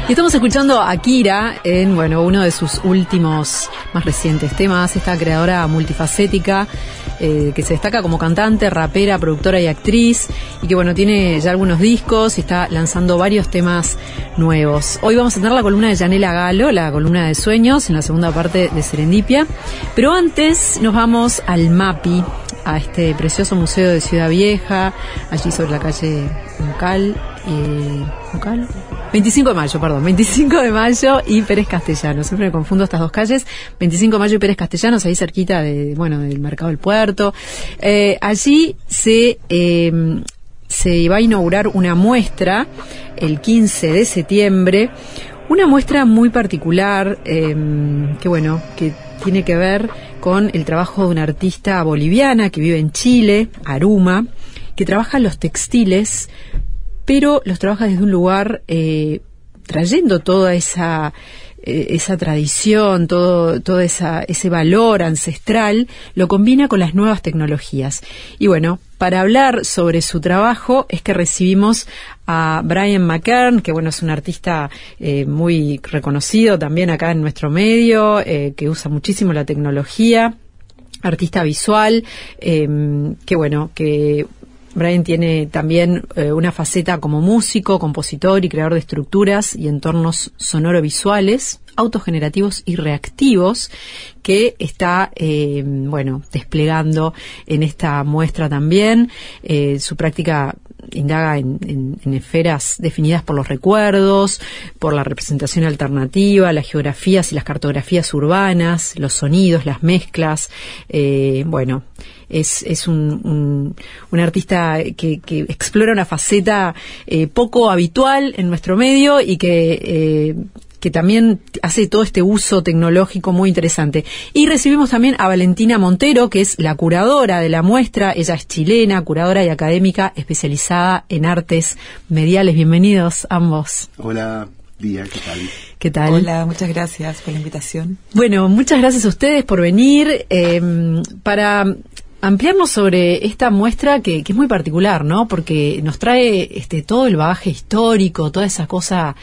Y estamos escuchando a Kira en, uno de sus últimos, más recientes temas, esta creadora multifacética, que se destaca como cantante, rapera, productora y actriz, y que, tiene ya algunos discos y está lanzando varios temas nuevos. Hoy vamos a tener la columna de Yanela Galo, la columna de sueños, en la segunda parte de Serendipia. Pero antes nos vamos al MAPI, a este precioso museo de Ciudad Vieja, allí sobre la calle Uncal, 25 de Mayo y Pérez Castellanos. Siempre me confundo estas dos calles, 25 de Mayo y Pérez Castellanos, ahí cerquita del Mercado del Puerto. Allí se va a inaugurar una muestra el 15 de septiembre, una muestra muy particular, que tiene que ver con el trabajo de una artista boliviana que vive en Chile, Aruma, que trabaja los textiles, pero los trabaja desde un lugar trayendo toda esa tradición, todo ese valor ancestral, lo combina con las nuevas tecnologías. Y para hablar sobre su trabajo es que recibimos a Brian McKern, que es un artista muy reconocido también acá en nuestro medio, que usa muchísimo la tecnología, artista visual, que Brian tiene también una faceta como músico, compositor y creador de estructuras y entornos sonoro-visuales, autogenerativos y reactivos, que está, desplegando en esta muestra también. Su práctica indaga en esferas definidas por los recuerdos, por la representación alternativa, las geografías y las cartografías urbanas, los sonidos, las mezclas. Es un artista que explora una faceta poco habitual en nuestro medio y que también hace todo este uso tecnológico muy interesante. Y recibimos también a Valentina Montero, que es la curadora de la muestra. Ella es chilena, curadora y académica especializada en artes mediales. Bienvenidos ambos. Hola, Día, ¿qué tal? ¿Qué tal? Hola, muchas gracias por la invitación. Muchas gracias a ustedes por venir. Para ampliarnos sobre esta muestra que es muy particular, ¿no? Porque nos trae todo el bagaje histórico, toda esa cosa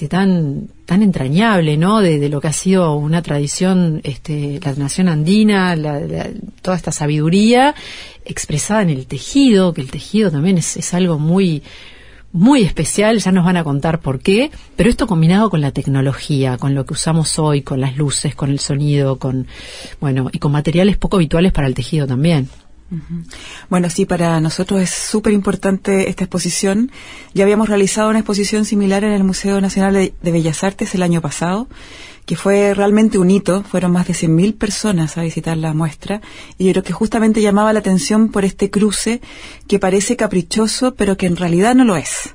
tan entrañable, ¿no? De lo que ha sido una tradición, la nación andina, toda esta sabiduría expresada en el tejido, que el tejido también es algo muy muy especial, ya nos van a contar por qué, pero esto combinado con la tecnología, con lo que usamos hoy, con las luces, con el sonido, y con materiales poco habituales para el tejido también. Bueno, sí, para nosotros es súper importante esta exposición. Ya habíamos realizado una exposición similar en el Museo Nacional de Bellas Artes el año pasado, que fue realmente un hito. Fueron más de 100.000 personas a visitar la muestra, y yo creo que justamente llamaba la atención por este cruce que parece caprichoso, pero que en realidad no lo es.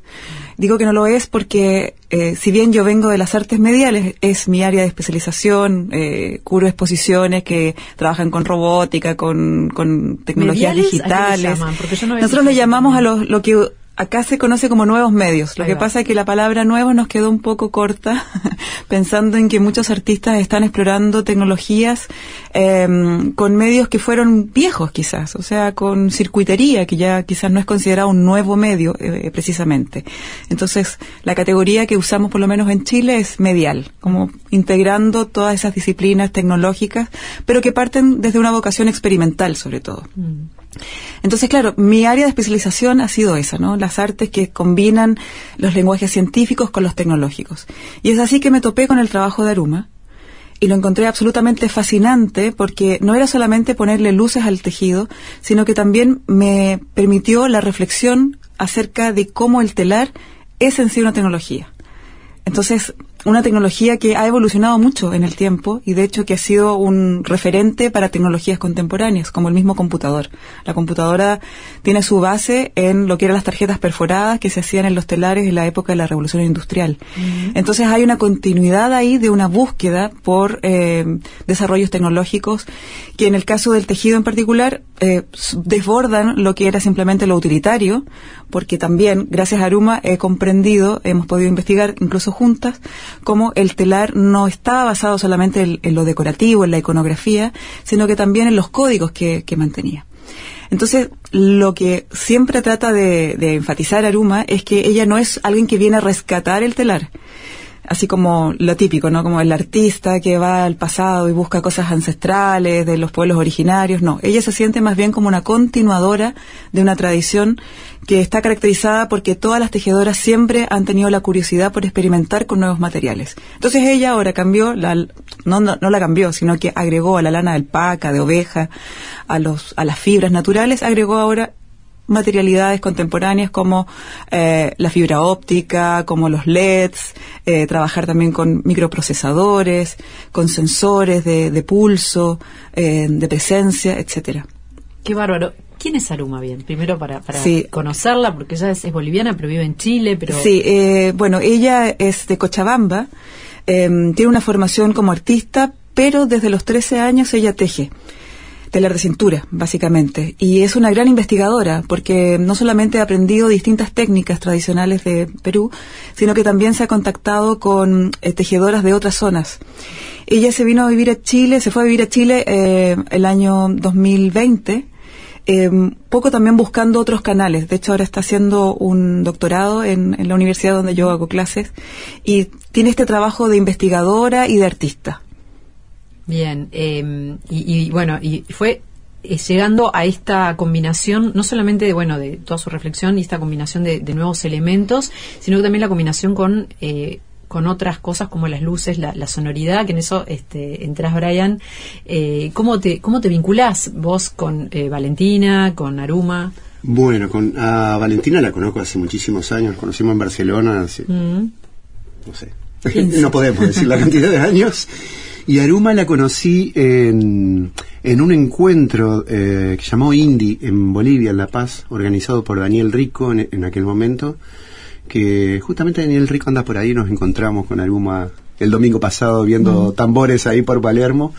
Digo que no lo es porque, si bien yo vengo de las artes mediales, es mi área de especialización, curo exposiciones que trabajan con robótica, con tecnologías digitales. Nosotros le llamamos a lo que acá se conoce como nuevos medios. Lo que pasa es que la palabra nuevo nos quedó un poco corta, pensando en que muchos artistas están explorando tecnologías con medios que fueron viejos quizás, o sea, con circuitería, que ya quizás no es considerado un nuevo medio precisamente. Entonces, la categoría que usamos por lo menos en Chile es medial, como integrando todas esas disciplinas tecnológicas, pero que parten desde una vocación experimental sobre todo. Entonces, claro, mi área de especialización ha sido esa, ¿no? Las artes que combinan los lenguajes científicos con los tecnológicos. Y es así que me topé con el trabajo de Aruma y lo encontré absolutamente fascinante, porque no era solamente ponerle luces al tejido, sino que también me permitió la reflexión acerca de cómo el telar es en sí una tecnología. Entonces, una tecnología que ha evolucionado mucho en el tiempo y de hecho que ha sido un referente para tecnologías contemporáneas, como el mismo computador. La computadora tiene su base en lo que eran las tarjetas perforadas que se hacían en los telares en la época de la Revolución Industrial. Entonces hay una continuidad ahí de una búsqueda por desarrollos tecnológicos que en el caso del tejido en particular desbordan lo que era simplemente lo utilitario, porque también, gracias a Aruma, he comprendido, hemos podido investigar incluso juntas, cómo el telar no estaba basado solamente en lo decorativo, en la iconografía, sino que también en los códigos que mantenía. Entonces, lo que siempre trata de enfatizar Aruma es que ella no es alguien que viene a rescatar el telar, así como lo típico, ¿no? Como el artista que va al pasado y busca cosas ancestrales de los pueblos originarios. No, ella se siente más bien como una continuadora de una tradición que está caracterizada porque todas las tejedoras siempre han tenido la curiosidad por experimentar con nuevos materiales. Entonces ella ahora cambió, no la cambió, sino que agregó a la lana de alpaca, de oveja, a las fibras naturales, agregó ahora materialidades contemporáneas como la fibra óptica, como los LEDs, trabajar también con microprocesadores, con sensores de pulso, de presencia, etcétera. Qué bárbaro. ¿Quién es Aruma bien? Primero para sí, conocerla, porque ella es boliviana, pero vive en Chile. Pero sí, bueno, ella es de Cochabamba, tiene una formación como artista, pero desde los 13 años ella teje. Telar de cintura, básicamente. Y es una gran investigadora, porque no solamente ha aprendido distintas técnicas tradicionales de Perú, sino que también se ha contactado con tejedoras de otras zonas. Ella se fue a vivir a Chile el año 2020, poco también buscando otros canales. De hecho, ahora está haciendo un doctorado en la universidad donde yo hago clases, y tiene este trabajo de investigadora y de artista. Bien, y bueno, y fue llegando a esta combinación, no solamente de toda su reflexión y esta combinación de nuevos elementos, sino que también la combinación con otras cosas como las luces, la sonoridad, que en eso entras, Brian. ¿Cómo te vinculás vos con Valentina, con Aruma? Bueno, a Valentina la conozco hace muchísimos años, nos conocimos en Barcelona hace, no sé, no podemos decir la cantidad de años. Y Aruma la conocí en un encuentro que llamó Indie en Bolivia, en La Paz, organizado por Daniel Rico en aquel momento, que justamente Daniel Rico anda por ahí, nos encontramos con Aruma el domingo pasado viendo tambores ahí por Palermo,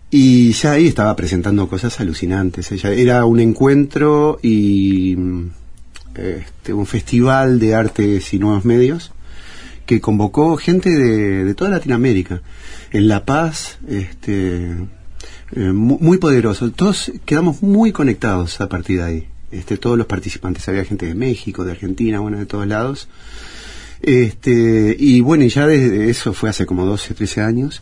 y ya ahí estaba presentando cosas alucinantes. Ella era un encuentro y un festival de artes y nuevos medios que convocó gente de toda Latinoamérica. En La Paz, muy poderoso. Todos quedamos muy conectados a partir de ahí. Todos los participantes, había gente de México, de Argentina, de todos lados. Y bueno, y ya desde eso fue hace como 12, 13 años.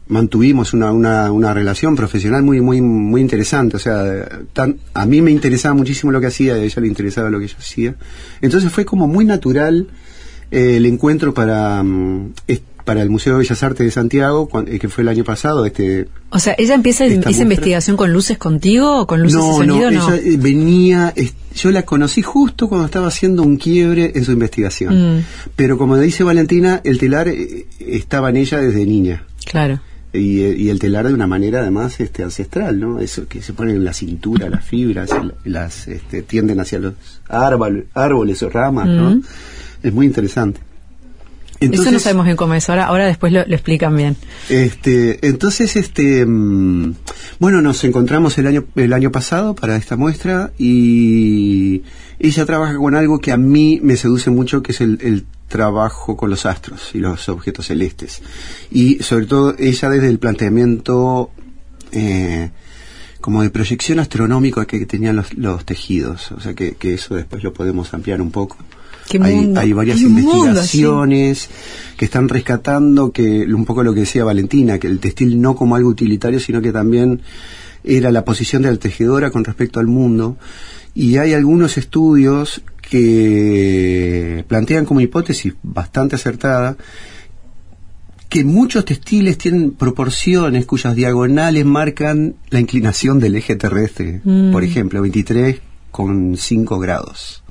Mantuvimos una relación profesional muy interesante. O sea, a mí me interesaba muchísimo lo que hacía, a ella le interesaba lo que yo hacía. Entonces fue como muy natural el encuentro para el Museo de Bellas Artes de Santiago, que fue el año pasado. O sea, ¿ella empieza esa investigación con luces contigo o con luces y sonido? No, ella venía, yo la conocí justo cuando estaba haciendo un quiebre en su investigación. Pero como dice Valentina, el telar estaba en ella desde niña. Claro. Y el telar de una manera además ancestral, ¿no? Eso que se pone en la cintura, las fibras, tienden hacia los árboles o ramas, ¿no? Es muy interesante. Entonces, eso no sabemos bien cómo es, ahora después lo explican bien. Entonces, bueno, nos encontramos el año pasado para esta muestra, y ella trabaja con algo que a mí me seduce mucho, que es el trabajo con los astros y los objetos celestes, y sobre todo ella desde el planteamiento como de proyección astronómica que tenían los tejidos. O sea que eso después lo podemos ampliar un poco. Hay varias investigaciones que están rescatando un poco lo que decía Valentina, que el textil no como algo utilitario, sino que también era la posición de la tejedora con respecto al mundo. Y hay algunos estudios que plantean como hipótesis bastante acertada que muchos textiles tienen proporciones cuyas diagonales marcan la inclinación del eje terrestre, por ejemplo, 23,5 grados.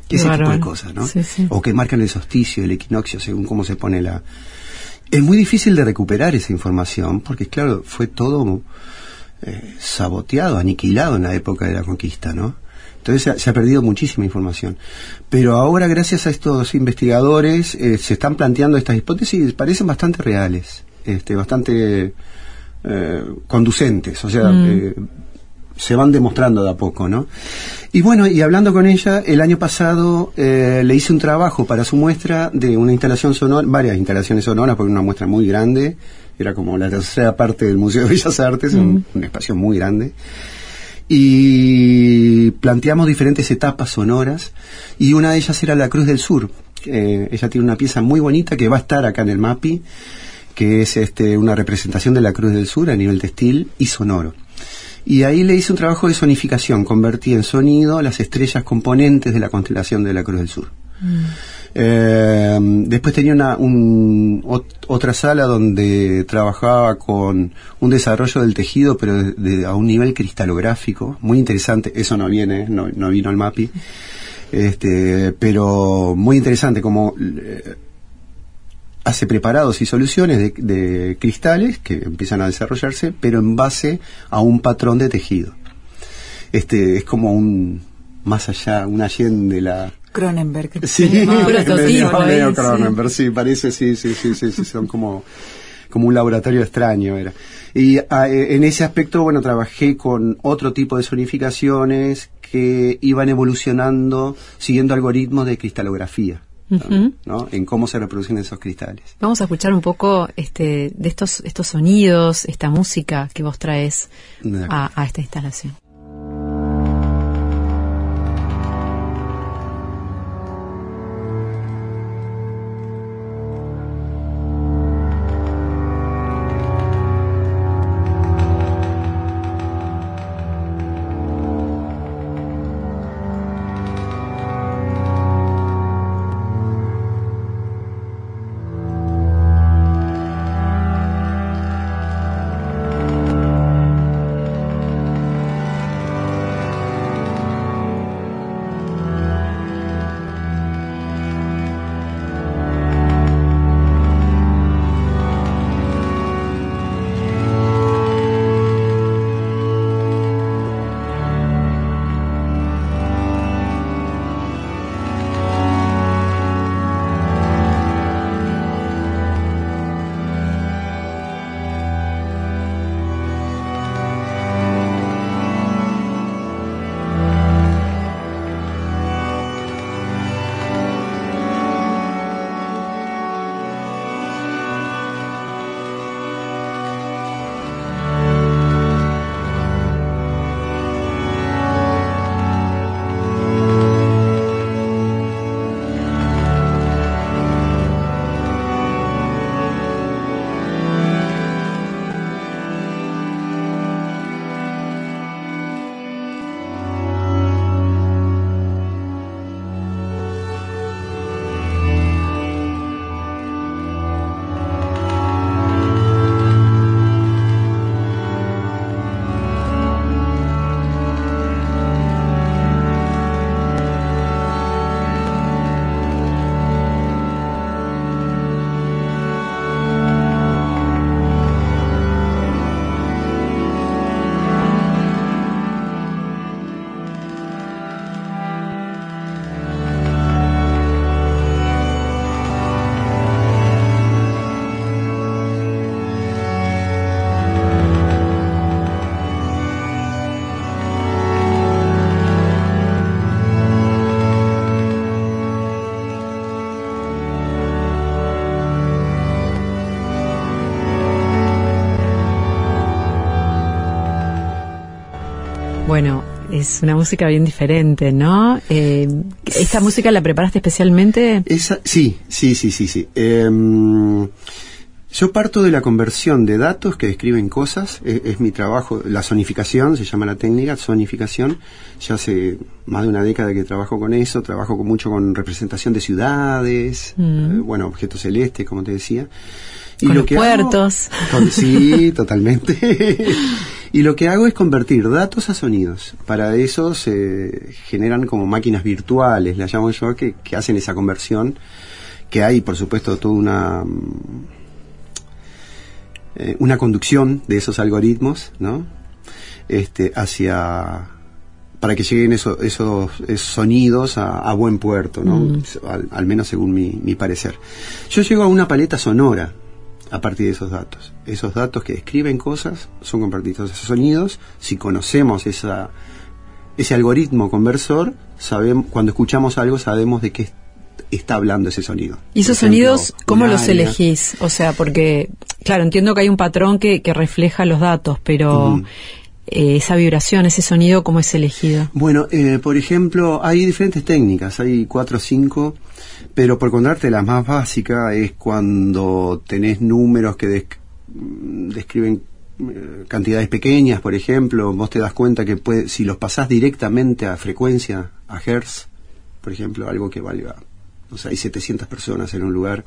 Ese tipo de cosas, ¿no? Sí, sí. O que marcan el solsticio, el equinoccio, según cómo se pone Es muy difícil de recuperar esa información, porque claro, fue todo saboteado, aniquilado en la época de la conquista, ¿no? Entonces se ha perdido muchísima información. Pero ahora, gracias a estos investigadores, se están planteando estas hipótesis y parecen bastante reales, bastante conducentes, o sea, se van demostrando de a poco, ¿no? Y bueno, y hablando con ella, el año pasado le hice un trabajo para su muestra de una instalación sonora, varias instalaciones sonoras, porque una muestra muy grande, era como la tercera parte del Museo de Bellas Artes, un espacio muy grande. y planteamos diferentes etapas sonoras, y una de ellas era la Cruz del Sur. Ella tiene una pieza muy bonita que va a estar acá en el MAPI, que es una representación de la Cruz del Sur a nivel textil y sonoro. Y ahí le hice un trabajo de sonificación, convertí en sonido las estrellas componentes de la constelación de la Cruz del Sur. Después tenía otra sala donde trabajaba con un desarrollo del tejido, pero a un nivel cristalográfico muy interesante. Eso no viene, no vino al MAPI, pero muy interesante, como hace preparados y soluciones de cristales que empiezan a desarrollarse, pero en base a un patrón de tejido. Es como más allá, un allende de la Cronenberg. Sí, medio Cronenberg, sí, parece, sí, son como un laboratorio extraño era. Y en ese aspecto, bueno, trabajé con otro tipo de sonificaciones que iban evolucionando siguiendo algoritmos de cristalografía. ¿No? En cómo se reproducen esos cristales. Vamos a escuchar un poco de estos sonidos, esta música que vos traes a esta instalación. Bueno, es una música bien diferente, ¿no? ¿Esta música la preparaste especialmente? Sí. Yo parto de la conversión de datos que describen cosas, es mi trabajo, la sonificación, se llama la técnica, sonificación. Ya hace más de una década que trabajo con eso, trabajo mucho con representación de ciudades, objetos celestes, como te decía. Y con los puertos. Sí, totalmente. Y lo que hago es convertir datos a sonidos. Para eso se generan como máquinas virtuales, las llamo yo, que hacen esa conversión, que hay, por supuesto, toda una conducción de esos algoritmos, ¿no? Para que lleguen esos sonidos a buen puerto, ¿no? Al menos según mi parecer. Yo llego a una paleta sonora a partir de esos datos. Esos datos que describen cosas son convertidos a sonidos. Si conocemos ese algoritmo conversor, cuando escuchamos algo sabemos de qué está hablando ese sonido. ¿Y esos sonidos cómo los elegís? O sea, porque, claro, entiendo que hay un patrón que refleja los datos, pero esa vibración, ese sonido, cómo es elegido? Bueno, por ejemplo, hay diferentes técnicas, hay 4 o 5, pero por contarte la más básica es cuando tenés números que describen cantidades pequeñas, por ejemplo, vos te das cuenta que si los pasás directamente a frecuencia, a hertz, por ejemplo, algo que valga, o sea, hay 700 personas en un lugar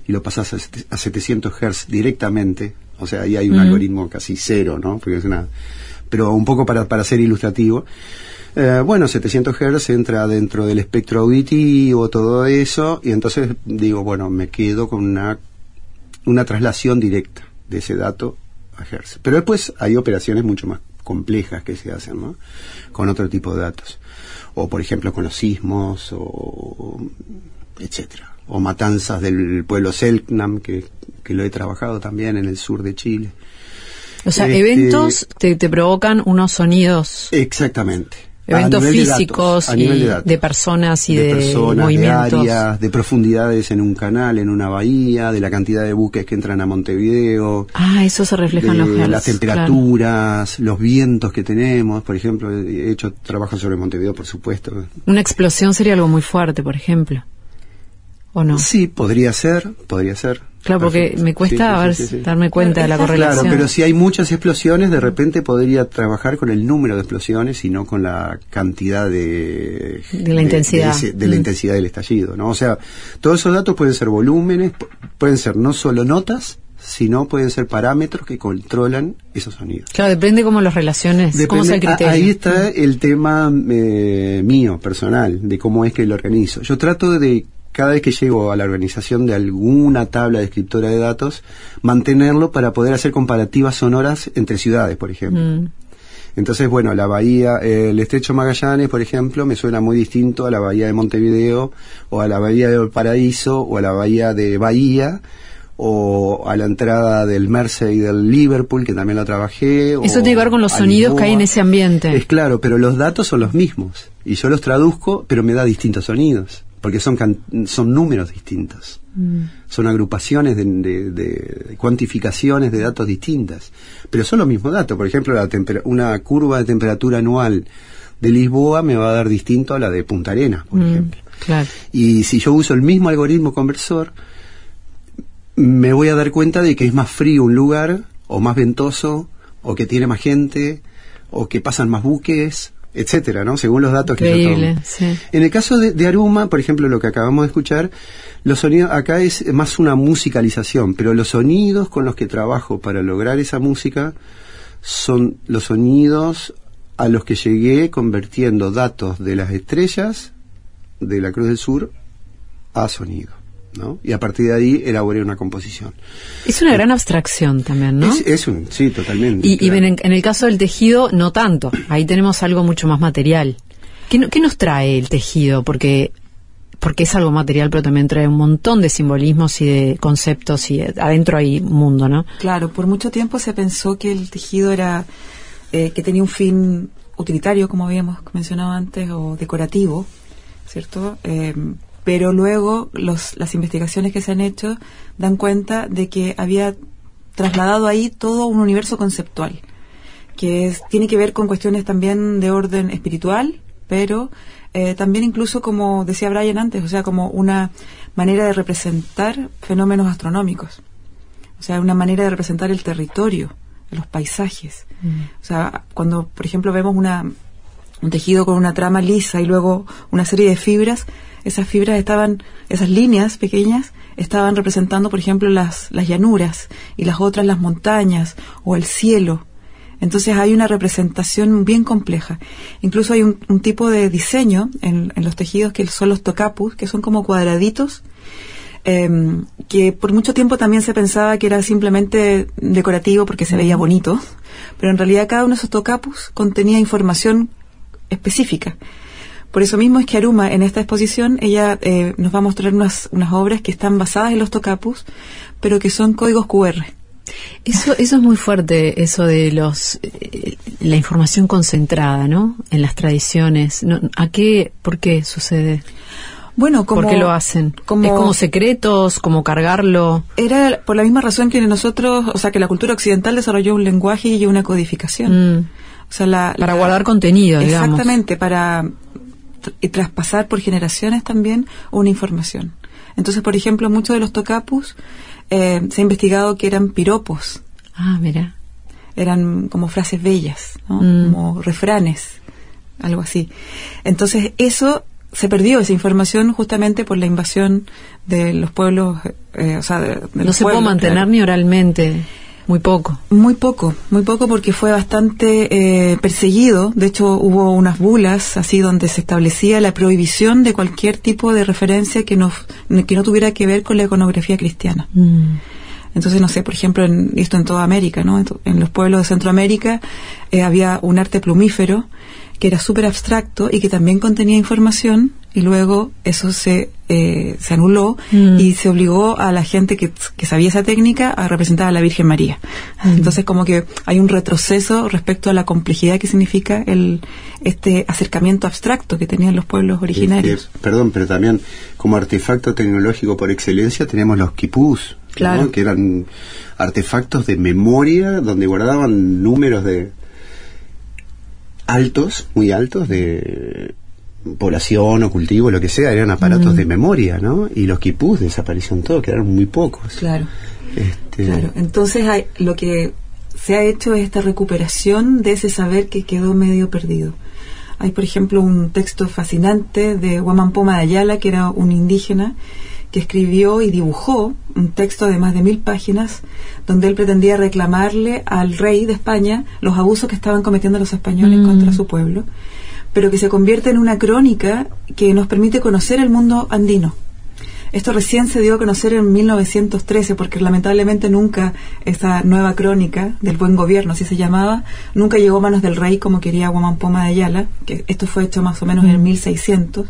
y lo pasás a 700 hertz directamente, o sea, ahí hay un algoritmo casi cero, ¿no? Porque pero un poco para ser ilustrativo. 700 Hz entra dentro del espectro auditivo, todo eso, y entonces digo, bueno, me quedo con una traslación directa de ese dato a Hz. Pero después hay operaciones mucho más complejas que se hacen, ¿no? Con otro tipo de datos. O, por ejemplo, con los sismos, o etcétera. O matanzas del pueblo Selknam, que lo he trabajado también en el sur de Chile. O sea, eventos te provocan unos sonidos. Exactamente. Eventos físicos de personas y de personas, movimientos. De áreas, de profundidades en un canal, en una bahía, de la cantidad de buques que entran a Montevideo. Eso se refleja en los hertz. Las temperaturas, claro. Los vientos que tenemos. Por ejemplo, he hecho trabajo sobre Montevideo, por supuesto. Una explosión sería algo muy fuerte, por ejemplo. ¿O no? Sí, podría ser. Claro, porque me cuesta darme cuenta de la correlación. Claro, pero si hay muchas explosiones, de repente podría trabajar con el número de explosiones y no con la cantidad de la intensidad. De la intensidad del estallido, ¿no? O sea, todos esos datos pueden ser volúmenes, pueden ser no solo notas, sino pueden ser parámetros que controlan esos sonidos. Claro, depende cómo los relaciones, cómo es el criterio. Ahí está el tema mío, personal, de cómo es que lo organizo. Yo trato de, cada vez que llego a la organización de alguna tabla descriptora de datos, mantenerlo para poder hacer comparativas sonoras entre ciudades, por ejemplo. Entonces, bueno, la bahía, el estrecho Magallanes, por ejemplo, me suena muy distinto a la bahía de Montevideo, o a la bahía de Valparaíso, o a la bahía de Bahía, o a la entrada del Mersey y del Liverpool, que también lo trabajé. Eso tiene que ver con los sonidos que hay en ese ambiente. Es claro, pero los datos son los mismos, y yo los traduzco, pero me da distintos sonidos. Porque son números distintos, son agrupaciones de cuantificaciones de datos distintas, pero son los mismos datos. Por ejemplo, una curva de temperatura anual de Lisboa me va a dar distinto a la de Punta Arenas, por ejemplo. Claro. Y si yo uso el mismo algoritmo conversor, me voy a dar cuenta de que es más frío un lugar, o más ventoso, o que tiene más gente, o que pasan más buques, etcétera, ¿no? Según los datos que yo tomo. Sí. En el caso de Aruma, por ejemplo, lo que acabamos de escuchar, los sonidos, acá es más una musicalización, pero los sonidos con los que trabajo para lograr esa música son los sonidos a los que llegué convirtiendo datos de las estrellas de la Cruz del Sur a sonido, ¿no? Y a partir de ahí elaboré una composición. Es una gran abstracción también, ¿no? Sí, totalmente. Y claro. En el caso del tejido, no tanto. Ahí tenemos algo mucho más material. ¿Qué nos trae el tejido? Porque es algo material, pero también trae un montón de simbolismos y de conceptos, y adentro hay un mundo, ¿no? Claro, por mucho tiempo se pensó que el tejido era que tenía un fin utilitario, como habíamos mencionado antes, o decorativo, ¿cierto? Pero luego las investigaciones que se han hecho dan cuenta de que había trasladado ahí todo un universo conceptual, que tiene que ver con cuestiones también de orden espiritual, pero también incluso, como decía Brian antes, o sea, como una manera de representar fenómenos astronómicos, o sea, una manera de representar el territorio, los paisajes. O sea, cuando, por ejemplo, vemos un tejido con una trama lisa y luego una serie de fibras, esas fibras esas líneas pequeñas estaban representando, por ejemplo, las llanuras, y las otras las montañas o el cielo. Entonces hay una representación bien compleja. Incluso hay un tipo de diseño en los tejidos que son los tocapus, que son como cuadraditos, que por mucho tiempo también se pensaba que era simplemente decorativo porque se veía bonito, pero en realidad cada uno de esos tocapus contenía información específica. Por eso mismo es que Aruma, en esta exposición, ella nos va a mostrar unas obras que están basadas en los tocapus, pero que son códigos QR. Eso es muy fuerte, eso de la información concentrada, ¿no? En las tradiciones. ¿Por qué sucede? Bueno, como... ¿Por qué lo hacen? ¿Es como secretos, como cargarlo? Era por la misma razón que nosotros, o sea, que la cultura occidental desarrolló un lenguaje y una codificación. O sea, para guardar contenido, digamos. Exactamente, para traspasar por generaciones también una información. Entonces, por ejemplo, muchos de los tocapus se ha investigado que eran piropos. Ah, mira. Eran como frases bellas, ¿no? Como refranes, algo así. Entonces, eso se perdió, esa información, justamente por la invasión de los pueblos, o sea, de no se puede mantener ni oralmente. Muy poco, porque fue bastante perseguido. De hecho, hubo unas bulas así donde se establecía la prohibición de cualquier tipo de referencia que no tuviera que ver con la iconografía cristiana. Entonces, no sé, por ejemplo, esto en toda América, ¿no? En los pueblos de Centroamérica había un arte plumífero que era súper abstracto y que también contenía información, y luego eso se anuló y se obligó a la gente que sabía esa técnica a representar a la Virgen María. Entonces, como que hay un retroceso respecto a la complejidad que significa este acercamiento abstracto que tenían los pueblos originarios. Perdón, pero también como artefacto tecnológico por excelencia tenemos los quipús, claro, ¿no? Que eran artefactos de memoria donde guardaban números de muy altos de población o cultivo, lo que sea, eran aparatos de memoria, ¿no? Y los quipús desaparecieron todos, quedaron muy pocos. Claro. Claro. Entonces lo que se ha hecho es esta recuperación de ese saber que quedó medio perdido. Hay, por ejemplo, un texto fascinante de Guamán Poma de Ayala, que era un indígena que escribió y dibujó un texto de más de 1000 páginas donde él pretendía reclamarle al rey de España los abusos que estaban cometiendo los españoles contra su pueblo, pero que se convierte en una crónica que nos permite conocer el mundo andino. Esto recién se dio a conocer en 1913, porque lamentablemente nunca esta nueva crónica del buen gobierno, así se llamaba, nunca llegó a manos del rey como quería Guamán Poma de Ayala, que esto fue hecho más o menos en 1600.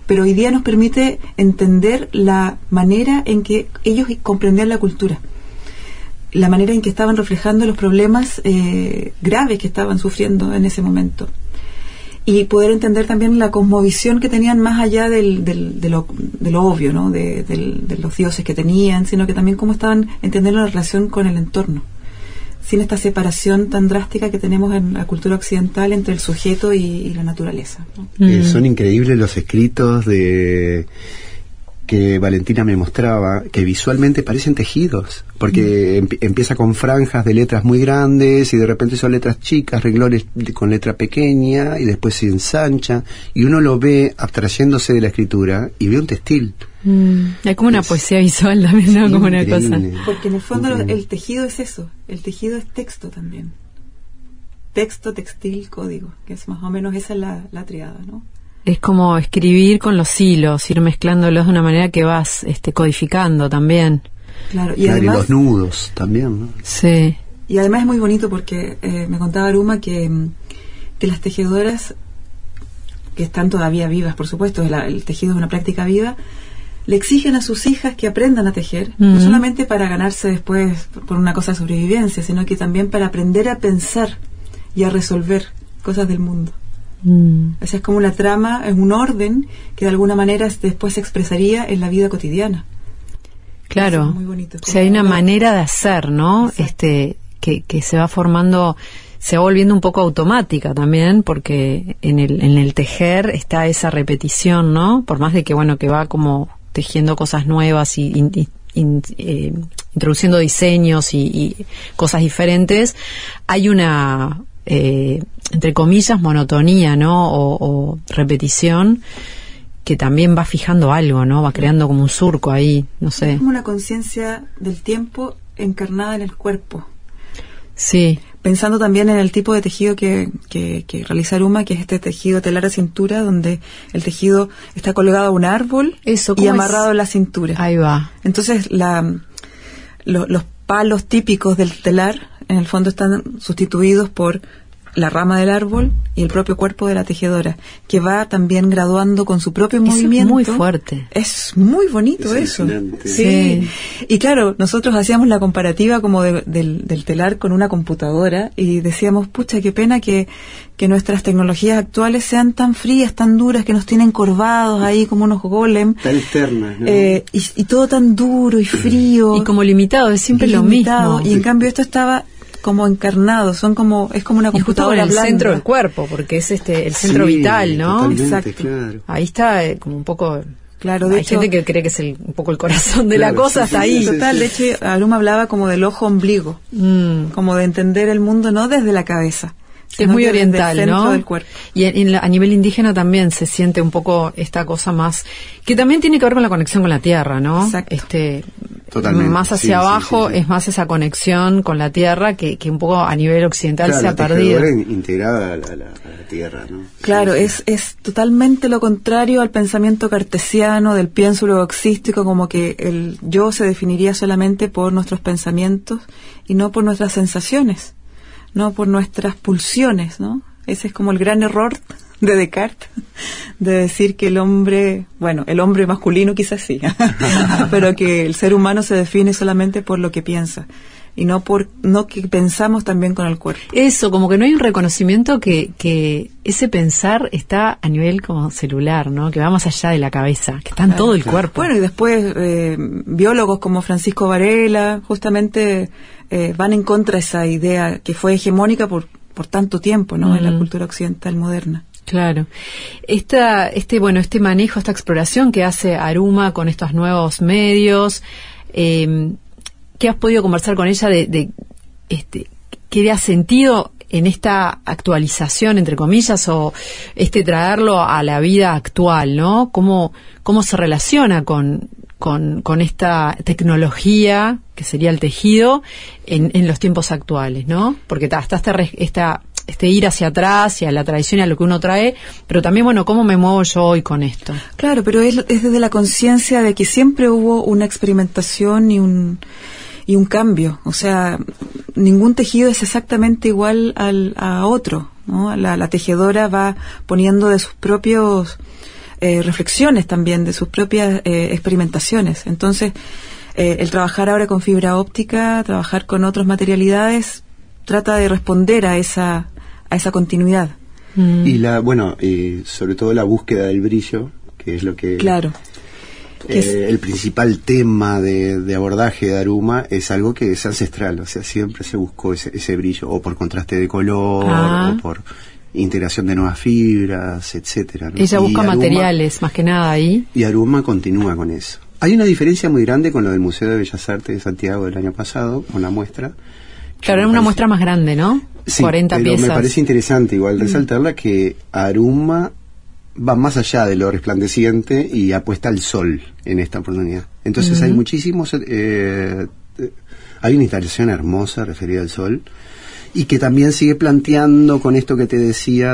Pero hoy día nos permite entender la manera en que ellos comprendían la cultura, la manera en que estaban reflejando los problemas graves que estaban sufriendo en ese momento, y poder entender también la cosmovisión que tenían más allá de lo obvio, ¿no? de los dioses que tenían, sino que también cómo estaban entendiendo la relación con el entorno, sin esta separación tan drástica que tenemos en la cultura occidental entre el sujeto y la naturaleza, ¿no? Son increíbles los escritos que Valentina me mostraba, que visualmente parecen tejidos, porque empieza con franjas de letras muy grandes y de repente son letras chicas, renglones con letra pequeña, y después se ensancha, y uno lo ve abstrayéndose de la escritura y ve un textil. Hay como una poesía visual también, ¿no? Como una cosa. Porque en el fondo el tejido es eso, el tejido es texto también. Texto, textil, código, que es más o menos esa es la triada, ¿no? Es como escribir con los hilos, ir mezclándolos de una manera que vas codificando también. Claro, y además, y los nudos también, ¿no? Sí. Y además es muy bonito porque me contaba Aruma que las tejedoras, que están todavía vivas, por supuesto, el tejido es una práctica viva, le exigen a sus hijas que aprendan a tejer, no solamente para ganarse después por una cosa de sobrevivencia, sino que también para aprender a pensar y a resolver cosas del mundo. O sea, es como una trama, es un orden que de alguna manera después se expresaría en la vida cotidiana. Claro, muy bonito. O sea, hay una manera de hacer, ¿no? Que se va formando, se va volviendo un poco automática también, porque en el tejer está esa repetición, ¿no? Por más de que, bueno, que va como tejiendo cosas nuevas y introduciendo diseños y cosas diferentes, hay una entre comillas monotonía, ¿no? O repetición que también va fijando algo, ¿no? Va creando como un surco ahí, no sé. Es como una conciencia del tiempo encarnada en el cuerpo. Sí. Pensando también en el tipo de tejido que realiza Aruma, que es este tejido telar a cintura, donde el tejido está colgado a un árbol y amarrado a la cintura. Ahí va. Entonces, los palos típicos del telar, en el fondo, están sustituidos por la rama del árbol y el propio cuerpo de la tejedora, que va también graduando con su propio movimiento. Es muy fuerte. Es muy bonito eso. Sí. Y claro, nosotros hacíamos la comparativa como del telar con una computadora y decíamos, pucha, qué pena que nuestras tecnologías actuales sean tan frías, tan duras, que nos tienen corvados ahí como unos golem. Tan externas, ¿no? Y todo tan duro y frío. Y como limitado, es siempre lo mismo. Y en cambio esto estaba como encarnado, es como una computadora en el blanda. Centro del cuerpo, porque es el centro vital, ¿no? Exacto. Claro. Ahí está como un poco. Claro, de hay hecho, gente que cree que es un poco el corazón de la cosa, hasta ahí. Total, de hecho, Aruma hablaba como del ojo ombligo, como de entender el mundo no desde la cabeza. Es muy oriental, del centro ¿no? del cuerpo. Y a nivel indígena también se siente un poco esta cosa más, que también tiene que ver con la conexión con la tierra, ¿no? Exacto. Totalmente. Más hacia abajo es más esa conexión con la tierra que un poco a nivel occidental se ha perdido. La integrada a la tierra, ¿no? Claro, es totalmente lo contrario al pensamiento cartesiano del pienso luego existo, como que el yo se definiría solamente por nuestros pensamientos y no por nuestras sensaciones, no por nuestras pulsiones, ¿no? Ese es como el gran error de Descartes, de decir que el hombre masculino quizás sí, pero que el ser humano se define solamente por lo que piensa y no que pensamos también con el cuerpo. Eso, como que no hay un reconocimiento que ese pensar está a nivel como celular, ¿no? Que va más allá de la cabeza, que está en todo el cuerpo. Bueno, y después biólogos como Francisco Varela justamente van en contra de esa idea que fue hegemónica por tanto tiempo, ¿no? En la cultura occidental moderna. Claro. Este manejo, esta exploración que hace Aruma con estos nuevos medios, ¿qué has podido conversar con ella qué le ha sentido en esta actualización, entre comillas, o traerlo a la vida actual, ¿no? ¿Cómo se relaciona con esta tecnología que sería el tejido en los tiempos actuales, ¿no? Porque está ir hacia atrás y a la tradición y a lo que uno trae, pero también, bueno, ¿cómo me muevo yo hoy con esto? Claro, pero es desde la conciencia de que siempre hubo una experimentación y un cambio. O sea, ningún tejido es exactamente igual a otro, ¿no? La tejedora va poniendo de sus propios reflexiones también, de sus propias experimentaciones. Entonces, el trabajar ahora con fibra óptica, trabajar con otras materialidades, trata de responder a esa continuidad. Y sobre todo la búsqueda del brillo, que es lo que... Claro. El principal tema de abordaje de Aruma es algo que es ancestral, o sea, siempre se buscó ese brillo, o por contraste de color, o por integración de nuevas fibras, etcétera, ¿no? Ella busca materiales, más que nada ahí. Y Aruma continúa con eso. Hay una diferencia muy grande con lo del Museo de Bellas Artes de Santiago del año pasado, con la muestra. Claro, era una muestra más grande, ¿no? Sí, 40 pero piezas. Me parece interesante igual resaltarla, que Aruma va más allá de lo resplandeciente y apuesta al sol en esta oportunidad. Entonces hay muchísimos... hay una instalación hermosa referida al sol y que también sigue planteando con esto que te decía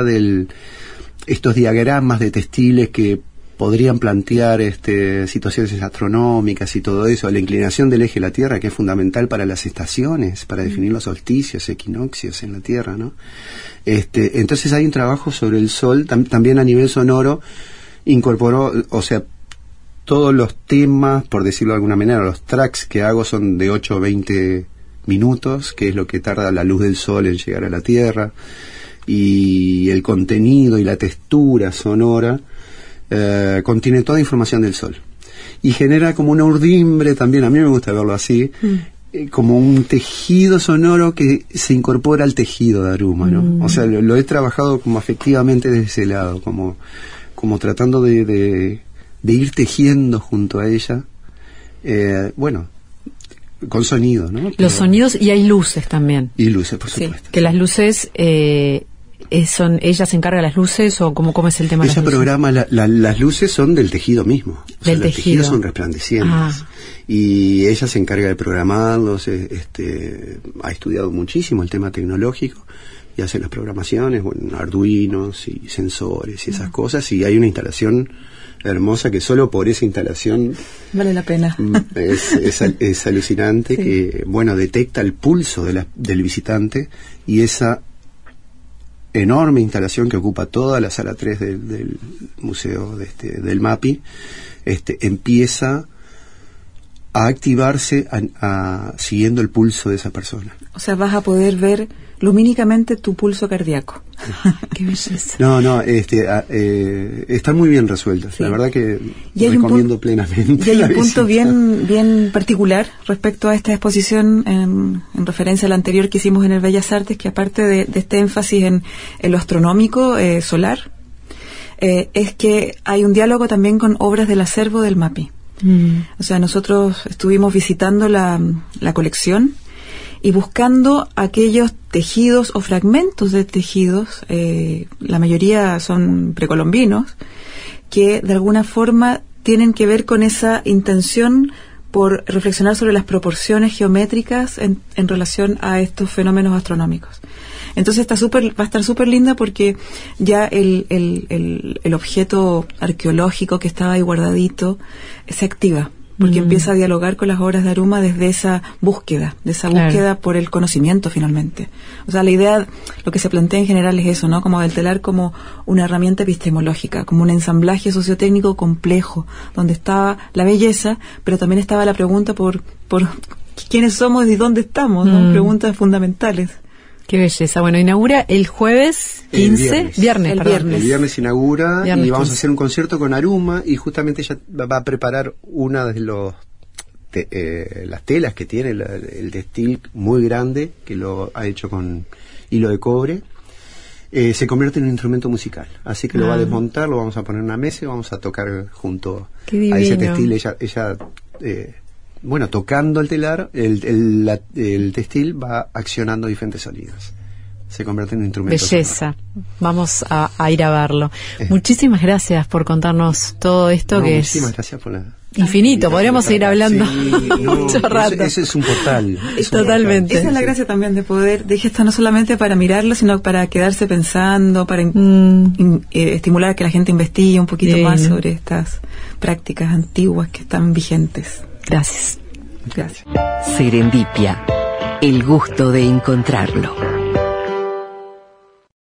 estos diagramas de textiles que podrían plantear situaciones astronómicas y todo eso, la inclinación del eje de la Tierra, que es fundamental para las estaciones, para definir los solsticios, equinoccios en la Tierra, ¿no? Entonces hay un trabajo sobre el sol, también a nivel sonoro, incorporó, o sea, todos los temas, por decirlo de alguna manera, los tracks que hago son de 8 o 20 minutos, que es lo que tarda la luz del sol en llegar a la Tierra, y el contenido y la textura sonora contiene toda información del sol y genera como una urdimbre también, a mí me gusta verlo así, como un tejido sonoro que se incorpora al tejido de Aruma, ¿no? O sea, lo he trabajado como afectivamente desde ese lado, como tratando de ir tejiendo junto a ella, con sonido, ¿no? Los sonidos, y hay luces también. Y luces, por supuesto. Que las luces... ¿ella se encarga de las luces o cómo es el tema de las luces? Ella programa, las luces son del tejido mismo. Del los tejido. Tejidos son resplandecientes. Y ella se encarga de programarlos, ha estudiado muchísimo el tema tecnológico y hace las programaciones, arduinos y sensores y esas cosas, y hay una instalación hermosa que solo por esa instalación vale la pena. Es alucinante, que detecta el pulso del visitante, y esa enorme instalación que ocupa toda la sala 3 del museo del MAPI, empieza a activarse siguiendo el pulso de esa persona. O sea, vas a poder ver lumínicamente tu pulso cardíaco. Qué belleza. No, están muy bien resueltas. Sí. La verdad que recomiendo plenamente. Y hay un punto bien particular respecto a esta exposición en referencia a la anterior que hicimos en el Bellas Artes, que aparte de este énfasis en lo astronómico solar, es que hay un diálogo también con obras del acervo del MAPI. O sea, nosotros estuvimos visitando la colección y buscando aquellos tejidos o fragmentos de tejidos, la mayoría son precolombinos, que de alguna forma tienen que ver con esa intención por reflexionar sobre las proporciones geométricas en relación a estos fenómenos astronómicos. Entonces va a estar súper linda porque ya el objeto arqueológico que estaba ahí guardadito se activa, porque empieza a dialogar con las obras de Aruma desde esa búsqueda, por el conocimiento finalmente. O sea, la idea, lo que se plantea en general es eso, ¿no? Como del telar como una herramienta epistemológica, como un ensamblaje sociotécnico complejo, donde estaba la belleza, pero también estaba la pregunta por quiénes somos y dónde estamos, ¿no? Preguntas fundamentales. Qué belleza. Bueno, inaugura el jueves 15, viernes. El viernes inaugura y vamos a hacer un concierto con Aruma y justamente ella va a preparar una de las telas que tiene, el textil muy grande, que lo ha hecho con hilo de cobre. Se convierte en un instrumento musical, así que lo va a desmontar, lo vamos a poner en una mesa y vamos a tocar junto a ese textil. Ella tocando el telar, el textil va accionando diferentes sonidos. Se convierte en un instrumento. Belleza. Vamos a ir a verlo. Muchísimas gracias por contarnos todo esto muchísimas gracias por la... Infinito, podríamos seguir hablando mucho rato. Ese es un portal. Totalmente. Esa es la gracia también de poder, dije esto no solamente para mirarlo, sino para quedarse pensando, para estimular a que la gente investigue un poquito más sobre estas prácticas antiguas que están vigentes. Gracias. Gracias. Serendipia, el gusto de encontrarlo.